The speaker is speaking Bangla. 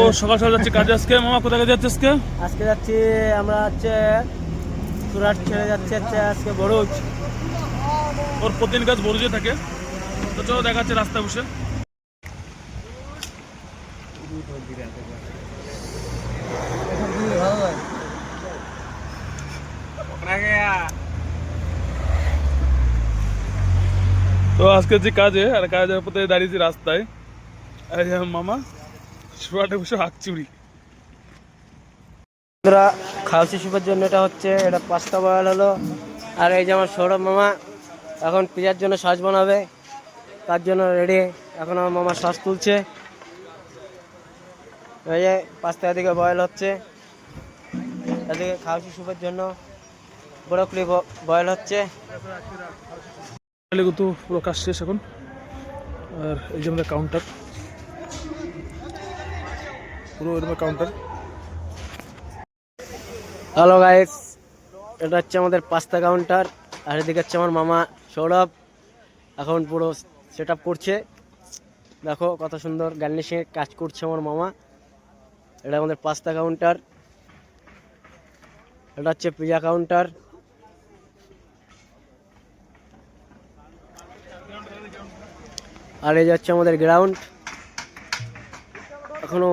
সকাল সকাল যাচ্ছি কাজে আজকে। মামা কোথায় কাজে যাচ্ছে আজকে? আজকে যাচ্ছি আমরা সুরাট ছেড়ে যাচ্ছি আজকে বড়ুজ। ওর প্রতিদিন কাজ বড়ুজে থাকে। তো চলো দেখা যাচ্ছে রাস্তায় বসে। তো আজকে যে কাজে আর কাজের পথে দাঁড়িয়েছি রাস্তায়। এই যে মামা সুরাটে বসে হাঁকচুরি। বন্ধুরা, খাওয়া শিশুর জন্য এটা পাস্তা বয়াল হলো। আর এই যে আমার সৌরভ মামা এখন পিজার জন্য সস বানাবে, তার জন্য রেডি। এখন আমার মামা সস তুলছে। এই যে পাস্তা এদিকে বয়েল হচ্ছে, এদিকে খাওয়া শিশুর জন্য ব্রোকলি বয়েল হচ্ছে। তো পুরো কাজ শেষ এখন। আর এই যে আমাদের কাউন্টার, পুরো এরকম কাউন্টার। হ্যালো গাইস, এটা হচ্ছে আমাদের পাস্তা কাউন্টার। আর এদিকে হচ্ছে আমার মামা সৌরভ, এখন পুরো সেট আপ করছে। দেখো কত সুন্দর গার্নিশিং কাজ করছে আমার মামা। এটা আমাদের পাস্তা কাউন্টার, এটা হচ্ছে পিজা কাউন্টার। আর এই যাচ্ছে আমাদের গ্রাউন্ড। এখনো